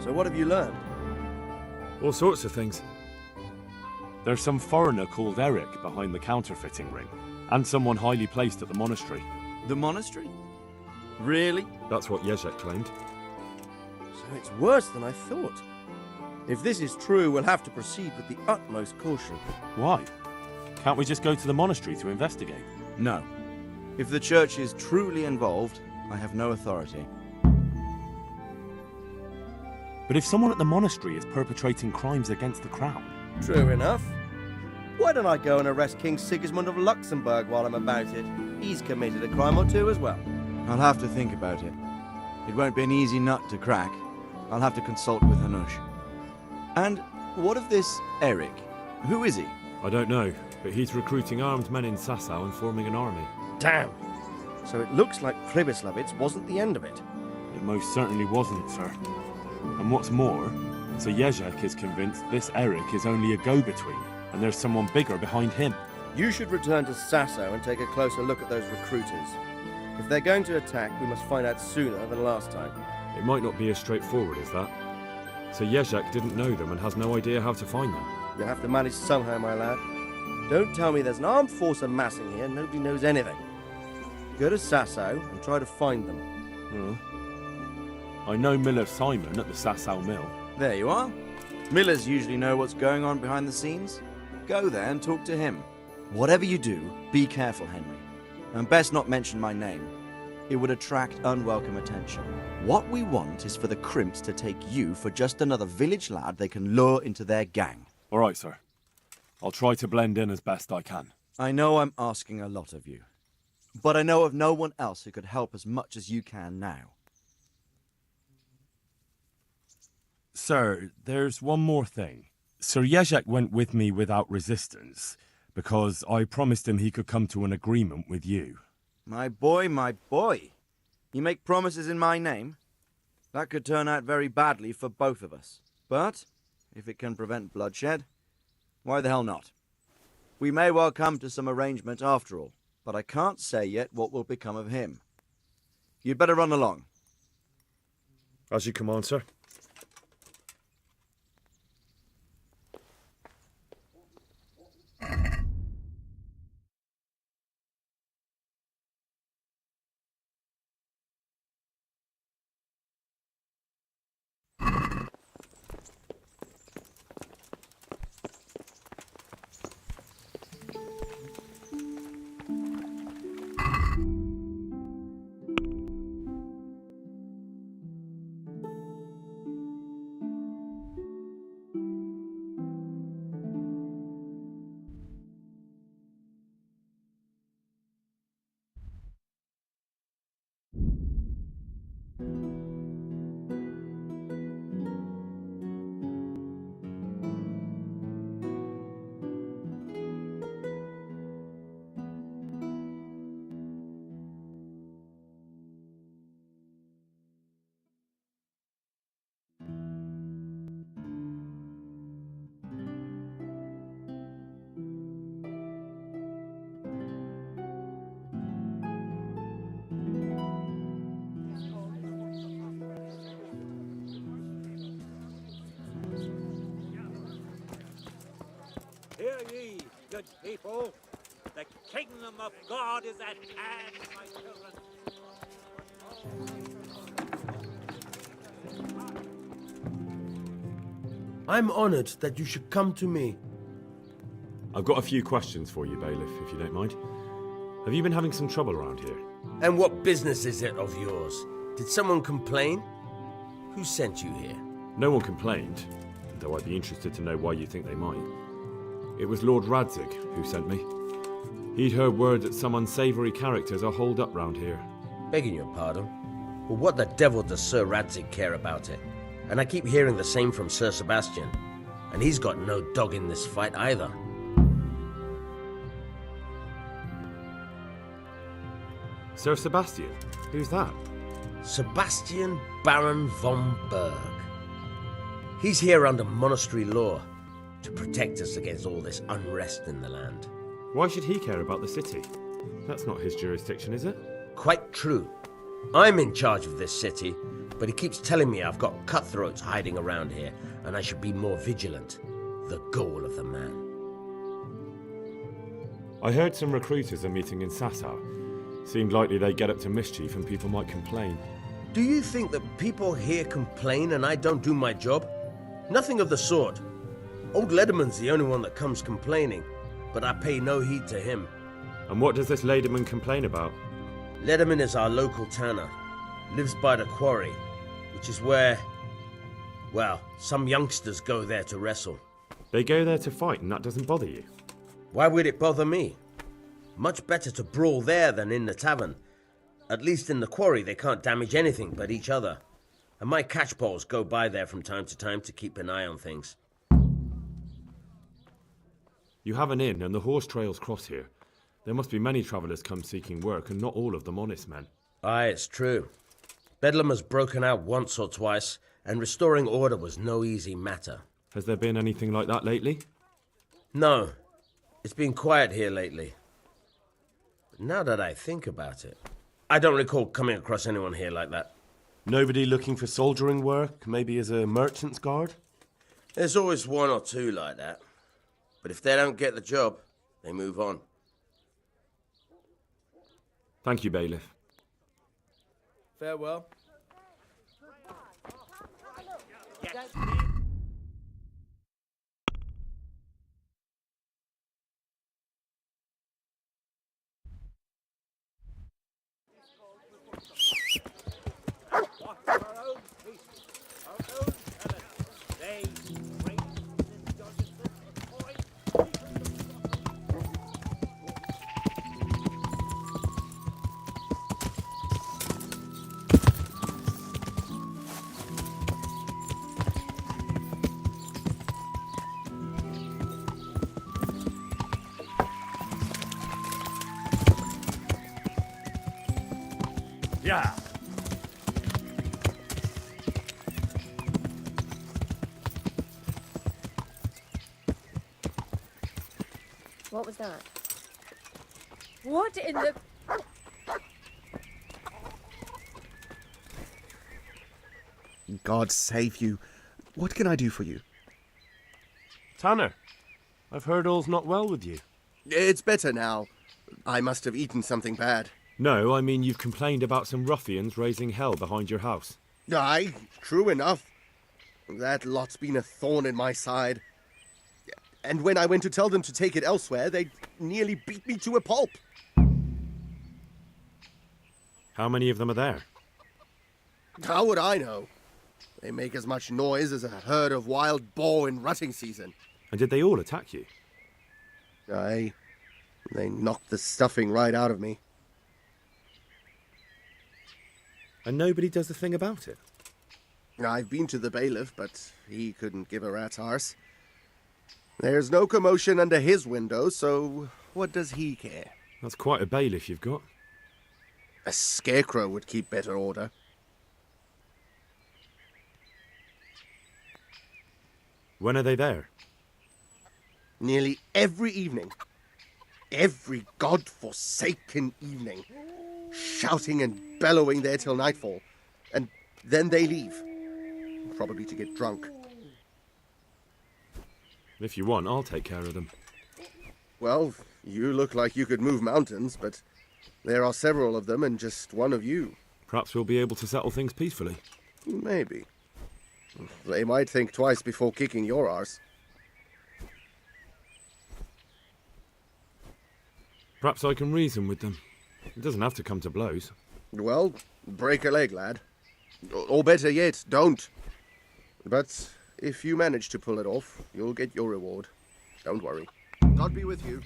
So what have you learned? All sorts of things. There's some foreigner called Eric behind the counterfeiting ring, and someone highly placed at the monastery. The monastery? Really? That's what Jezek claimed. So it's worse than I thought. If this is true, we'll have to proceed with the utmost caution. Why? Can't we just go to the monastery to investigate? No. If the church is truly involved, I have no authority. But if someone at the monastery is perpetrating crimes against the crown... True enough. Why don't I go and arrest King Sigismund of Luxembourg while I'm about it? He's committed a crime or two as well. I'll have to think about it. It won't be an easy nut to crack. I'll have to consult with Hanush. And what of this Eric? Who is he? I don't know, but he's recruiting armed men in Sasau and forming an army. Damn. So it looks like Pribyslavitz wasn't the end of it. It most certainly wasn't, sir. And what's more, Sir Jezek is convinced this Eric is only a go-between, and there's someone bigger behind him. You should return to Sasau and take a closer look at those recruiters. If they're going to attack, we must find out sooner than last time. It might not be as straightforward as that. So Jezek didn't know them and has no idea how to find them. You'll have to manage somehow, my lad. Don't tell me there's an armed force amassing here, nobody knows anything. Go to Sasau and try to find them. I know Miller Simon at the Sasau mill. There you are. Millers usually know what's going on behind the scenes. Go there and talk to him. Whatever you do, be careful, Henry. And best not mention my name. It would attract unwelcome attention. What we want is for the crimps to take you for just another village lad they can lure into their gang. All right, sir. I'll try to blend in as best I can. I know I'm asking a lot of you, but I know of no one else who could help as much as you can now. Sir, there's one more thing. Sir Jezek went with me without resistance, because I promised him he could come to an agreement with you. My boy. You make promises in my name? That could turn out very badly for both of us. But, if it can prevent bloodshed, why the hell not? We may well come to some arrangement after all, but I can't say yet what will become of him. You'd better run along. As you command, sir. Hear ye, good people. The kingdom of God is at hand, my children. I'm honored that you should come to me. I've got a few questions for you, Bailiff, if you don't mind. Have you been having some trouble around here? And what business is it of yours? Did someone complain? Who sent you here? No one complained, though I'd be interested to know why you think they might. It was Lord Radzig who sent me. He'd heard word that some unsavoury characters are holed up round here. Begging your pardon, but what the devil does Sir Radzig care about it? And I keep hearing the same from Sir Sebastian. And he's got no dog in this fight either. Sir Sebastian? Who's that? Sebastian Baron von Berg. He's here under monastery law to protect us against all this unrest in the land. Why should he care about the city? That's not his jurisdiction, is it? Quite true. I'm in charge of this city, but he keeps telling me I've got cutthroats hiding around here, and I should be more vigilant. The goal of the man. I heard some recruiters are meeting in Sasau. Seemed likely they get up to mischief and people might complain. Do you think that people here complain and I don't do my job? Nothing of the sort. Old Lederman's the only one that comes complaining, but I pay no heed to him. And what does this Lederman complain about? Lederman is our local tanner. Lives by the quarry, which is where, well, some youngsters go there to wrestle. They go there to fight and that doesn't bother you? Why would it bother me? Much better to brawl there than in the tavern. At least in the quarry they can't damage anything but each other. And my catchpoles go by there from time to keep an eye on things. You have an inn and the horse trails cross here. There must be many travellers come seeking work and not all of them honest men. Aye, it's true. Bedlam has broken out once or twice, and restoring order was no easy matter. Has there been anything like that lately? No. It's been quiet here lately. But now that I think about it, I don't recall coming across anyone here like that. Nobody looking for soldiering work, maybe as a merchant's guard? There's always one or two like that. But if they don't get the job, they move on. Thank you, bailiff. Farewell. Yeah. What was that? What in the... God save you. What can I do for you? Tanner, I've heard all's not well with you. It's better now. I must have eaten something bad. No, I mean you've complained about some ruffians raising hell behind your house. Aye, true enough. That lot's been a thorn in my side. And when I went to tell them to take it elsewhere, they nearly beat me to a pulp. How many of them are there? How would I know? They make as much noise as a herd of wild boar in rutting season. And did they all attack you? Aye, they knocked the stuffing right out of me. And nobody does a thing about it? I've been to the bailiff, but he couldn't give a rat's arse. There's no commotion under his window, so what does he care? That's quite a bailiff you've got. A scarecrow would keep better order. When are they there? Nearly every evening. Every god-forsaken evening. Shouting and bellowing there till nightfall. And then they leave. Probably to get drunk. If you want, I'll take care of them. Well, you look like you could move mountains, but there are several of them and just one of you. Perhaps we'll be able to settle things peacefully. Maybe. They might think twice before kicking your arse. Perhaps I can reason with them. It doesn't have to come to blows. Well, break a leg, lad. Or better yet, don't. But if you manage to pull it off, you'll get your reward. Don't worry. God be with you.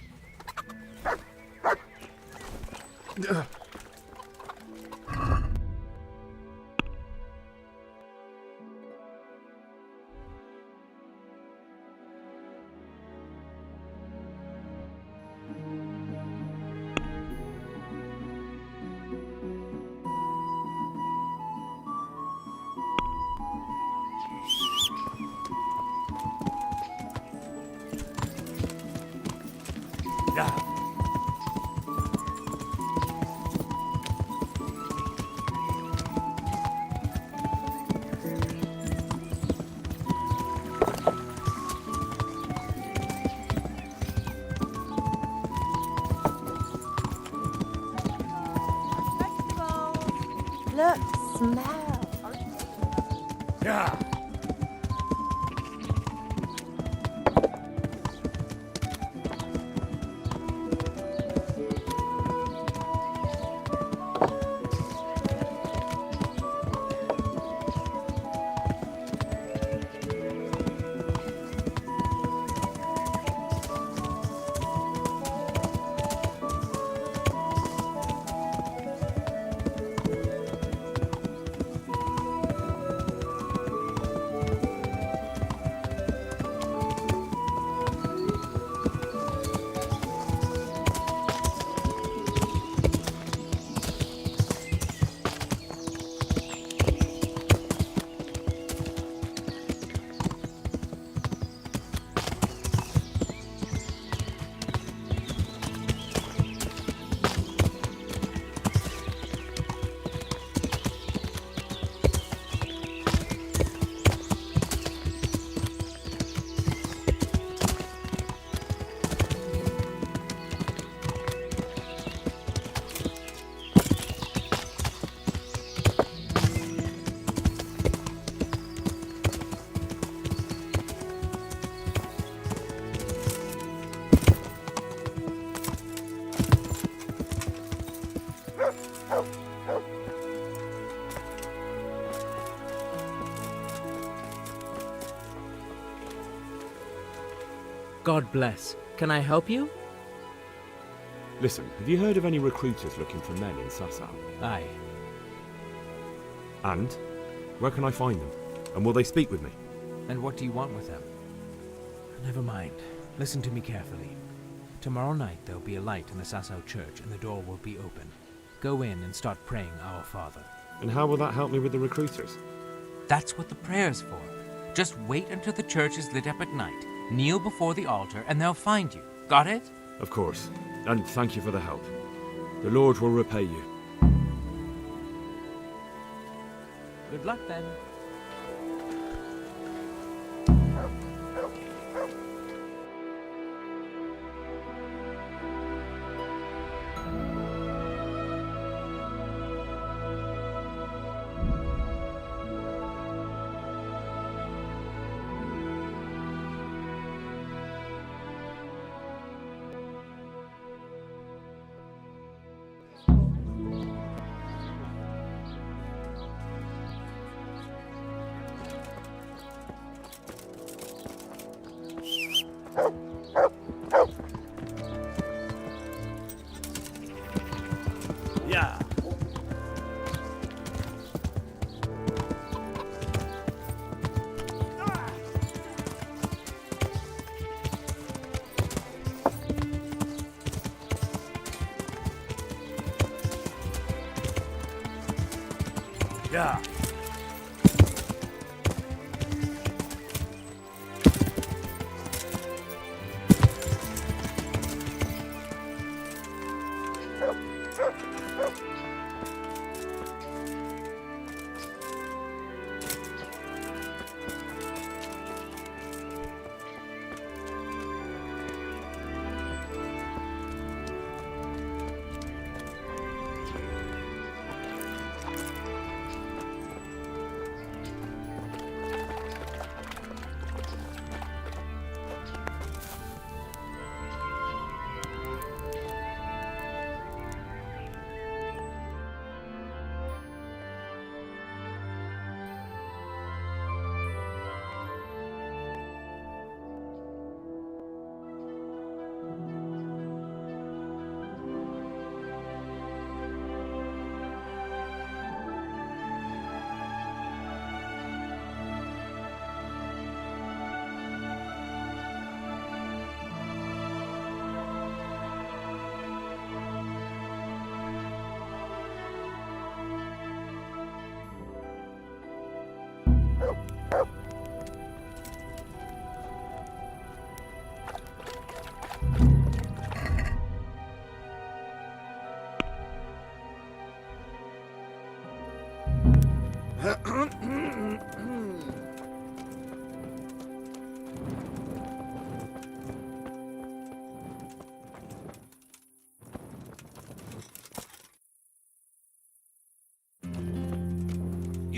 Look, smell. Yeah. God bless. Can I help you? Listen, have you heard of any recruiters looking for men in Sasau? Aye. And? Where can I find them? And will they speak with me? And what do you want with them? Never mind. Listen to me carefully. Tomorrow night there'll be a light in the Sasau church and the door will be open. Go in and start praying Our Father. And how will that help me with the recruiters? That's what the prayer's for. Just wait until the church is lit up at night. Kneel before the altar and they'll find you. Got it? Of course. And thank you for the help. The Lord will repay you. Good luck then. Yeah. Yeah.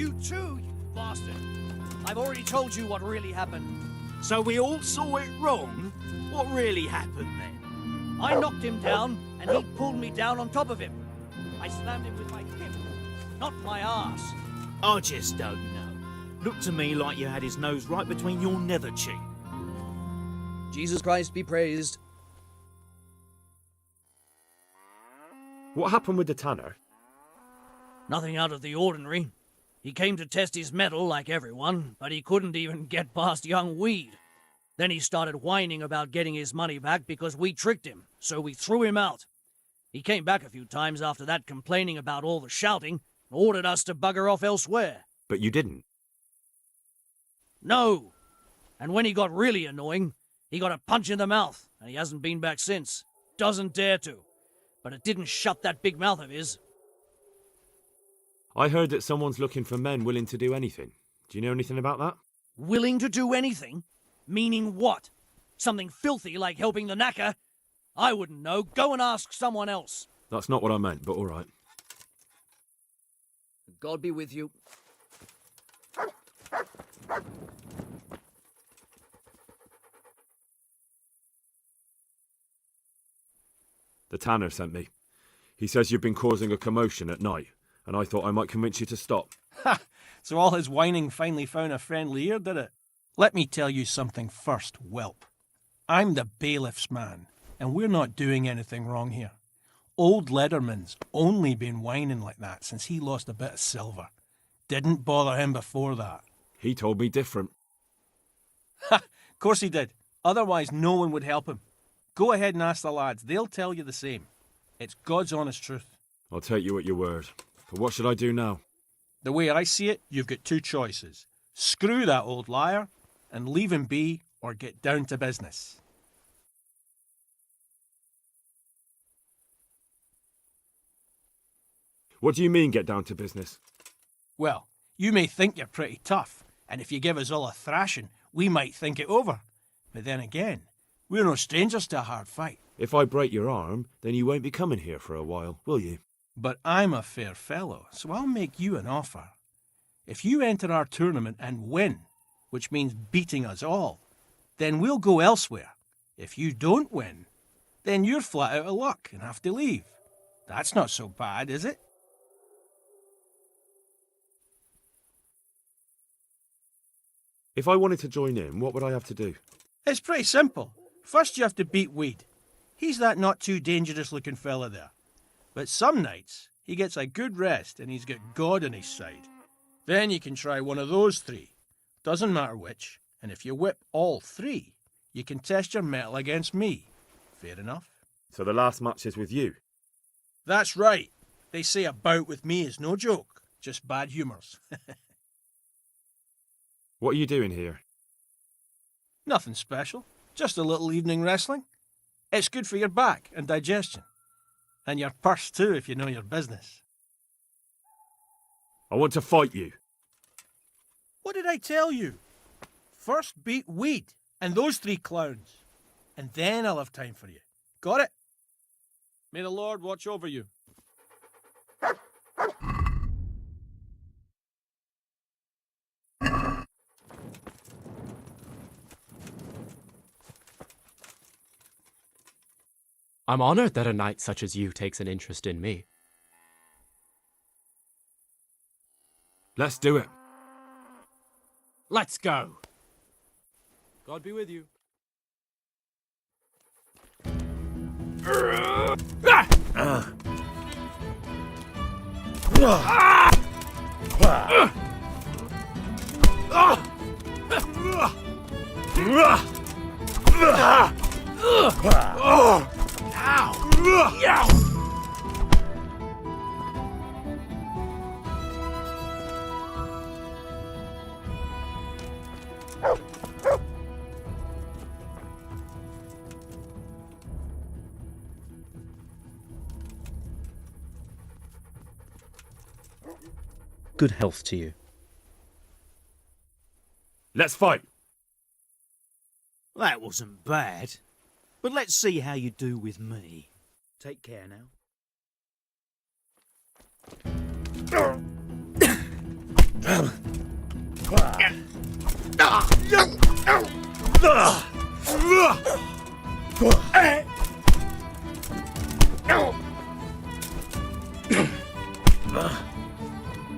You too, you bastard. I've already told you what really happened. So we all saw it wrong? What really happened then? I knocked him down, and he pulled me down on top of him. I slammed him with my hip, not my arse. I just don't know. Looked to me like you had his nose right between your nether cheek. Jesus Christ be praised. What happened with the tanner? Nothing out of the ordinary. He came to test his mettle like everyone, but he couldn't even get past young Weed. Then he started whining about getting his money back because we tricked him, so we threw him out. He came back a few times after that, complaining about all the shouting, and ordered us to bugger off elsewhere. But you didn't. No. And when he got really annoying, he got a punch in the mouth, and he hasn't been back since. Doesn't dare to. But it didn't shut that big mouth of his. I heard that someone's looking for men willing to do anything. Do you know anything about that? Willing to do anything? Meaning what? Something filthy like helping the knacker? I wouldn't know. Go and ask someone else. That's not what I meant, but all right. God be with you. The tanner sent me. He says you've been causing a commotion at night, and I thought I might convince you to stop. Ha! So all his whining finally found a friendly ear, did it? Let me tell you something first, whelp. I'm the bailiff's man, and we're not doing anything wrong here. Old Lederman's only been whining like that since he lost a bit of silver. Didn't bother him before that. He told me different. Ha! Of course he did. Otherwise no one would help him. Go ahead and ask the lads. They'll tell you the same. It's God's honest truth. I'll take you at your word. But what should I do now? The way I see it, you've got two choices. Screw that old liar and leave him be, or get down to business. What do you mean, get down to business? Well, you may think you're pretty tough, and if you give us all a thrashing, we might think it over. But then again, we're no strangers to a hard fight. If I break your arm, then you won't be coming here for a while, will you? But I'm a fair fellow, so I'll make you an offer. If you enter our tournament and win, which means beating us all, then we'll go elsewhere. If you don't win, then you're flat out of luck and have to leave. That's not so bad, is it? If I wanted to join in, what would I have to do? It's pretty simple. First you have to beat Weed. He's that not too dangerous looking fella there. But some nights, he gets a good rest and he's got God on his side. Then you can try one of those three. Doesn't matter which. And if you whip all three, you can test your mettle against me. Fair enough? So the last match is with you? That's right. They say a bout with me is no joke. Just bad humours. What are you doing here? Nothing special. Just a little evening wrestling. It's good for your back and digestion. And your purse too, if you know your business. I want to fight you. What did I tell you? First beat Weed and those three clowns. And then I'll have time for you. Got it? May the Lord watch over you. I'm honored that a knight such as you takes an interest in me. Let's do it. Let's go. God be with you. Good health to you. Let's fight. That wasn't bad. But let's see how you do with me. Take care now.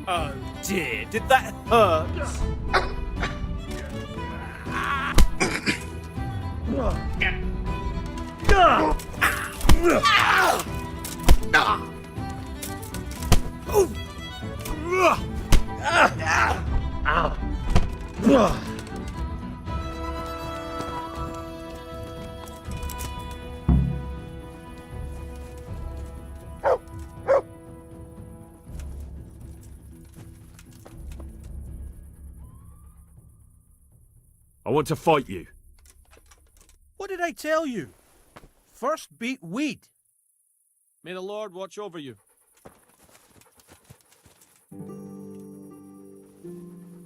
Oh dear, did that hurt? I want to fight you. What did I tell you? First beat weed. May the Lord watch over you.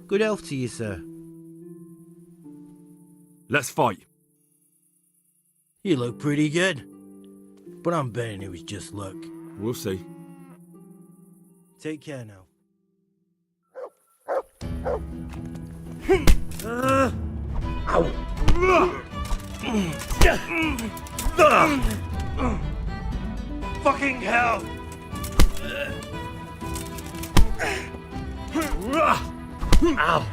Good health to you, sir. Let's fight. You look pretty good. But I'm betting it was just luck. We'll see. Take care now. Fucking hell! Ow!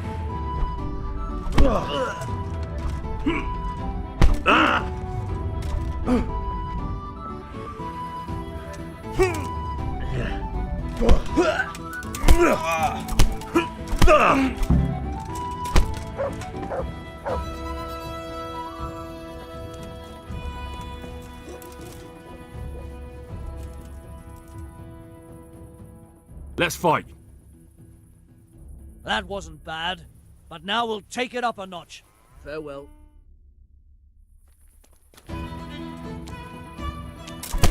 Let's fight. That wasn't bad, but now we'll take it up a notch. Farewell.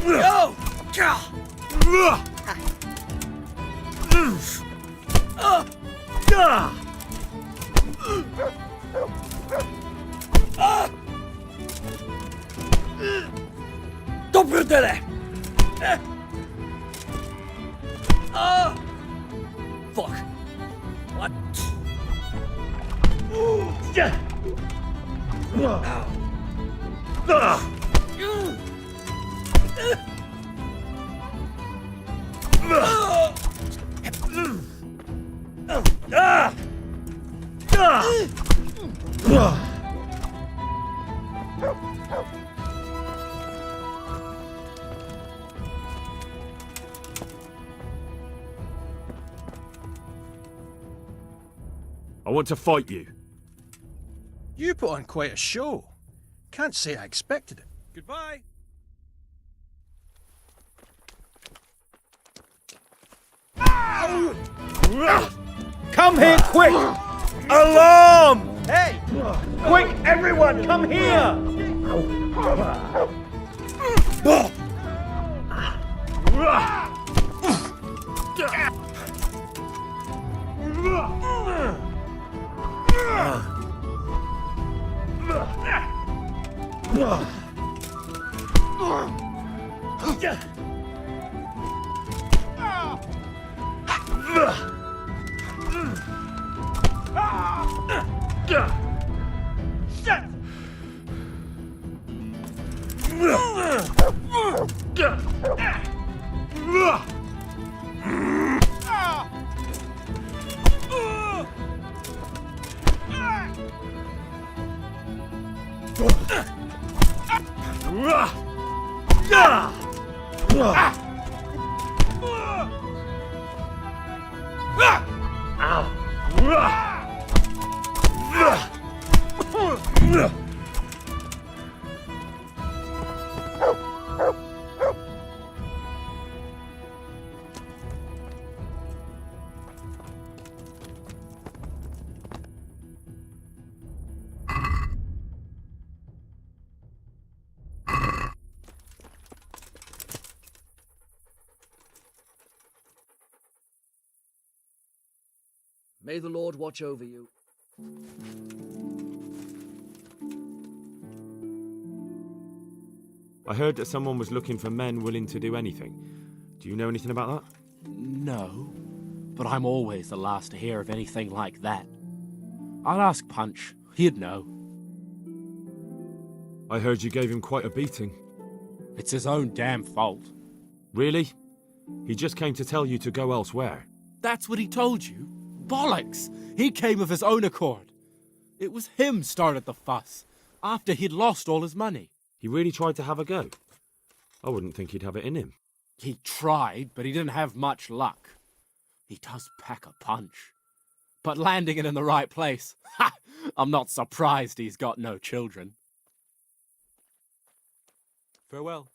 Go! Dobrodele! Fuck. What? I want to fight you. You put on quite a show. Can't say I expected it. Goodbye. Come here, quick! Alarm! Hey! Quick, everyone, come here! May the Lord watch over you. I heard that someone was looking for men willing to do anything. Do you know anything about that? No, but I'm always the last to hear of anything like that. I'll ask Punch. He'd know. I heard you gave him quite a beating. It's his own damn fault. Really? He just came to tell you to go elsewhere. That's what he told you? Bollocks! He came of his own accord. It was him started the fuss, after he'd lost all his money. He really tried to have a go. I wouldn't think he'd have it in him. He tried, but he didn't have much luck. He does pack a punch. But landing it in the right place, ha! I'm not surprised he's got no children. Farewell.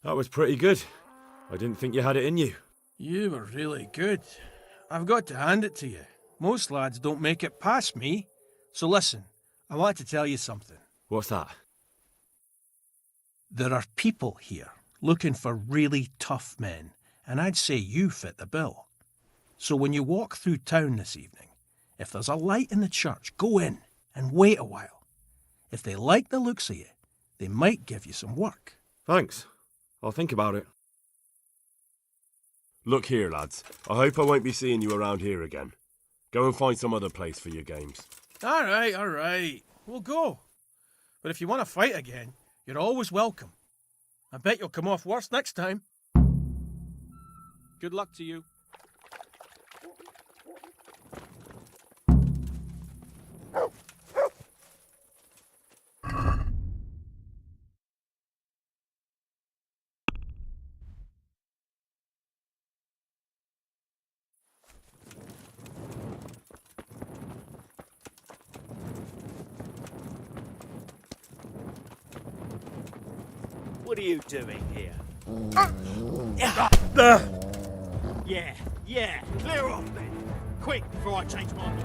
That was pretty good. I didn't think you had it in you. You were really good. I've got to hand it to you. Most lads don't make it past me. So listen, I want to tell you something. What's that? There are people here looking for really tough men, and I'd say you fit the bill. So when you walk through town this evening, if there's a light in the church, go in and wait a while. If they like the looks of you, they might give you some work. Thanks. I'll think about it. Look here, lads. I hope I won't be seeing you around here again. Go and find some other place for your games. All right. We'll go. But if you want to fight again, you're always welcome. I bet you'll come off worse next time. Good luck to you. What are you doing here? Yeah. Clear off then. Quick, before I change my mind.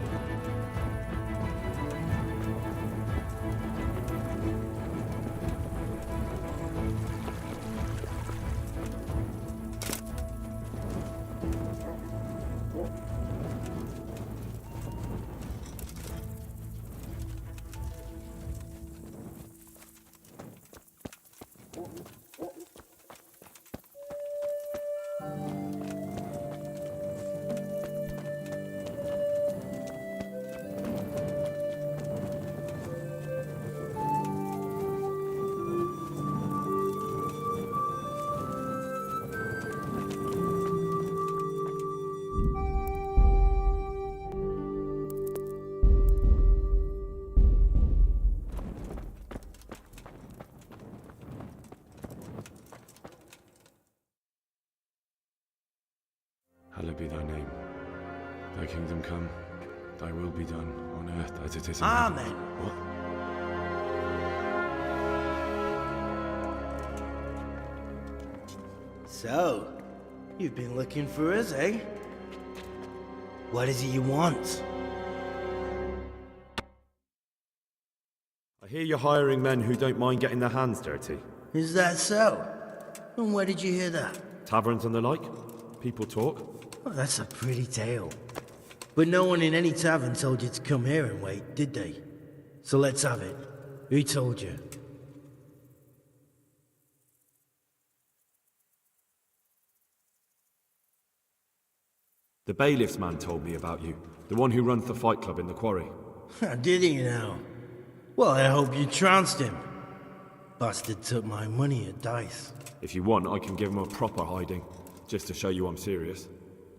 Hallowed be thy name. Thy kingdom come, thy will be done, on earth as it is in Amen. heaven. What? So, you've been looking for us, eh? What is it you want? I hear you're hiring men who don't mind getting their hands dirty. Is that so? And where did you hear that? Taverns and the like? People talk? Well, that's a pretty tale. But no one in any tavern told you to come here and wait, did they? So let's have it. Who told you? The bailiff's man told me about you. The one who runs the fight club in the quarry. Did he now? Well, I hope you trounced him. Bastard took my money at dice. If you want, I can give him a proper hiding, just to show you I'm serious.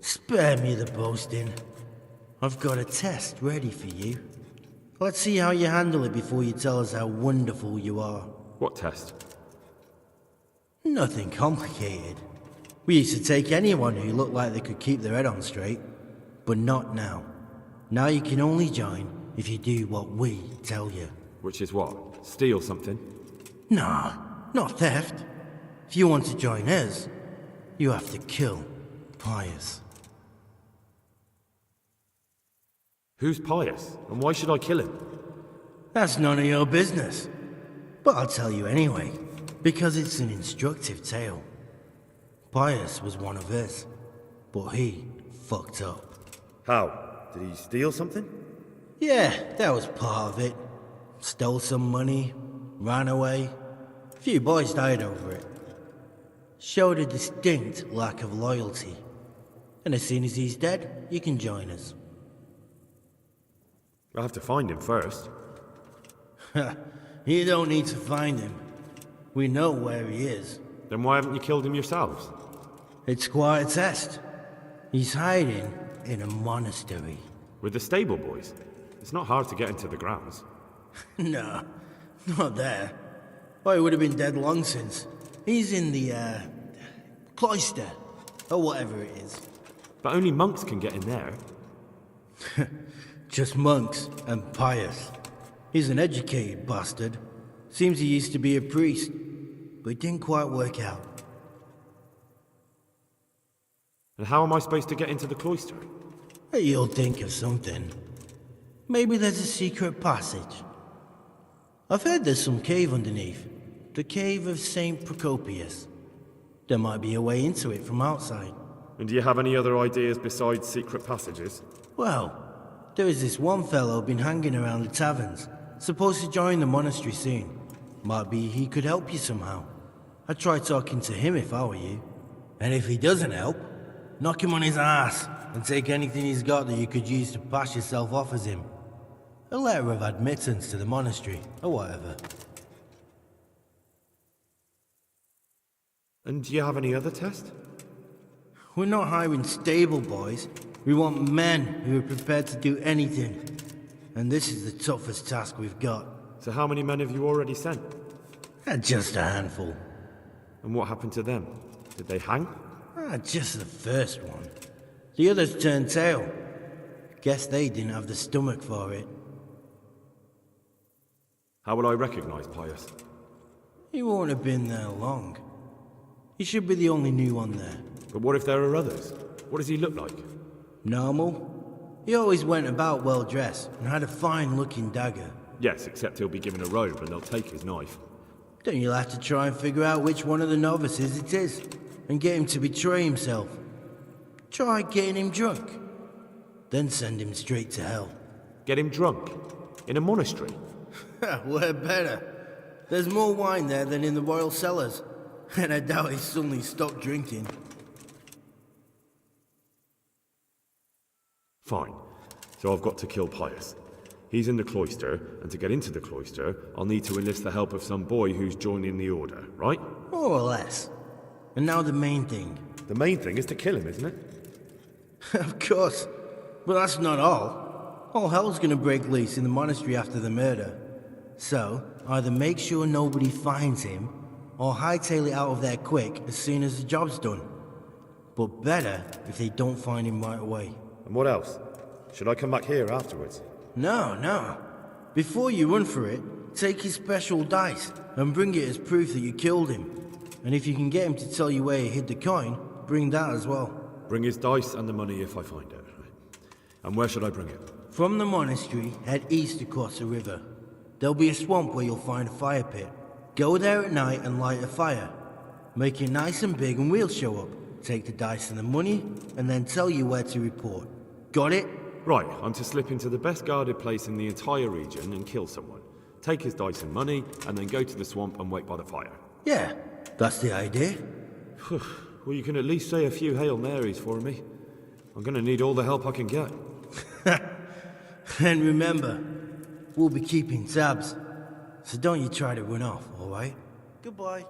Spare me the boasting. I've got a test ready for you. Let's see how you handle it before you tell us how wonderful you are. What test? Nothing complicated. We used to take anyone who looked like they could keep their head on straight. But not now. Now you can only join if you do what we tell you. Which is what? Steal something? Nah, not theft. If you want to join us, you have to kill Pius. Who's Pius? And why should I kill him? That's none of your business. But I'll tell you anyway, because it's an instructive tale. Pius was one of us, but he fucked up. How? Did he steal something? Yeah, that was part of it. stole some money, ran away. A few boys died over it. Showed a distinct lack of loyalty. And as soon as he's dead, you can join us. I'll have to find him first. You don't need to find him. We know where he is. Then why haven't you killed him yourselves? It's quite a test. He's hiding in a monastery. With the stable boys? It's not hard to get into the grounds. No, not there. Well, he would have been dead long since. He's in the, cloister, or whatever it is. But only monks can get in there. Just monks and pious. He's an educated bastard. Seems he used to be a priest, but it didn't quite work out. And how am I supposed to get into the cloister? You'll think of something. Maybe there's a secret passage. I've heard there's some cave underneath. The cave of St. Procopius. There might be a way into it from outside. And do you have any other ideas besides secret passages? Well, there is this one fellow been hanging around the taverns. Supposed to join the monastery soon. Might be he could help you somehow. I'd try talking to him if I were you. And if he doesn't help, knock him on his ass and take anything he's got that you could use to pass yourself off as him. A letter of admittance to the monastery, or whatever. And do you have any other test? We're not hiring stable boys. We want men who are prepared to do anything. And this is the toughest task we've got. So how many men have you already sent? Just a handful. And what happened to them? Did they hang? Just the first one. The others turned tail. Guess they didn't have the stomach for it. How will I recognize Pius? He won't have been there long. He should be the only new one there. But what if there are others? What does he look like? Normal. He always went about well dressed and had a fine looking dagger. Yes, except he'll be given a robe and they'll take his knife. Then you'll have to try and figure out which one of the novices it is, and get him to betray himself. Try getting him drunk. Then send him straight to hell. Get him drunk? In a monastery? We're better. There's more wine there than in the royal cellars. And I doubt he suddenly stopped drinking. Fine. So I've got to kill Pius. He's in the cloister, and to get into the cloister, I'll need to enlist the help of some boy who's joining the order, right? More or less. And now the main thing. The main thing is to kill him, isn't it? Of course. But that's not all. All hell's gonna break loose in the monastery after the murder. So, either make sure nobody finds him, or hightail it out of there quick as soon as the job's done. But better if they don't find him right away. And what else? Should I come back here afterwards? No. Before you run for it, take his special dice and bring it as proof that you killed him. And if you can get him to tell you where he hid the coin, bring that as well. Bring his dice and the money if I find it. And where should I bring it? From the monastery, head east across the river. There'll be a swamp where you'll find a fire pit. Go there at night and light a fire. Make it nice and big and we'll show up. Take the dice and the money, and then tell you where to report. Got it? Right, I'm to slip into the best guarded place in the entire region and kill someone. Take his dice and money, and then go to the swamp and wait by the fire. Yeah, that's the idea. Well, you can at least say a few Hail Marys for me. I'm gonna need all the help I can get. And remember, we'll be keeping tabs. So don't you try to run off, alright? Goodbye.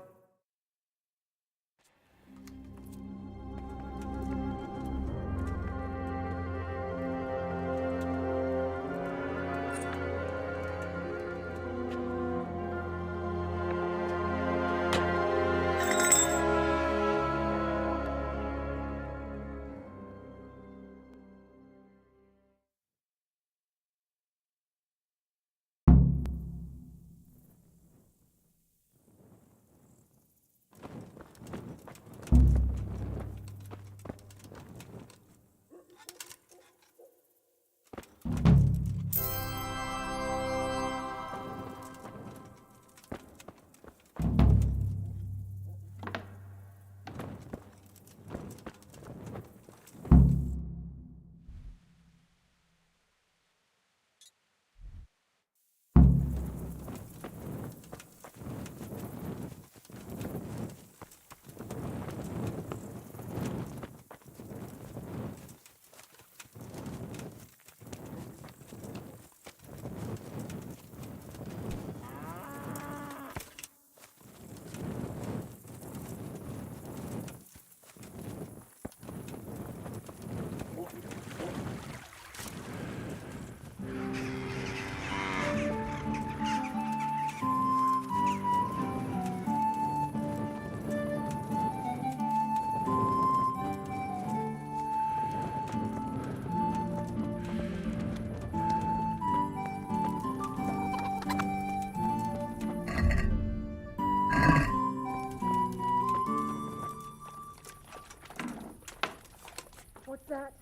What's that?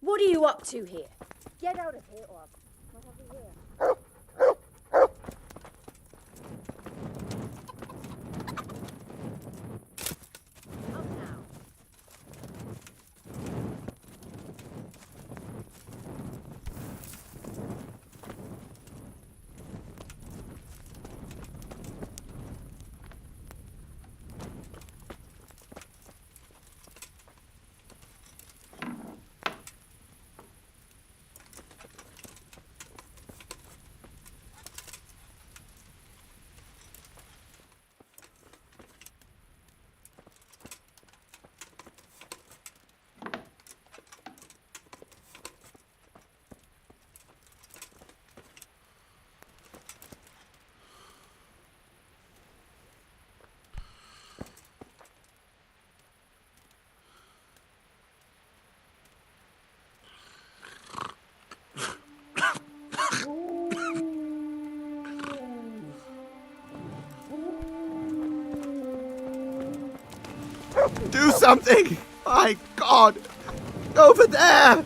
What are you up to here? Get out of here, or I'll have you here. Up now. Do something! My God! Over there!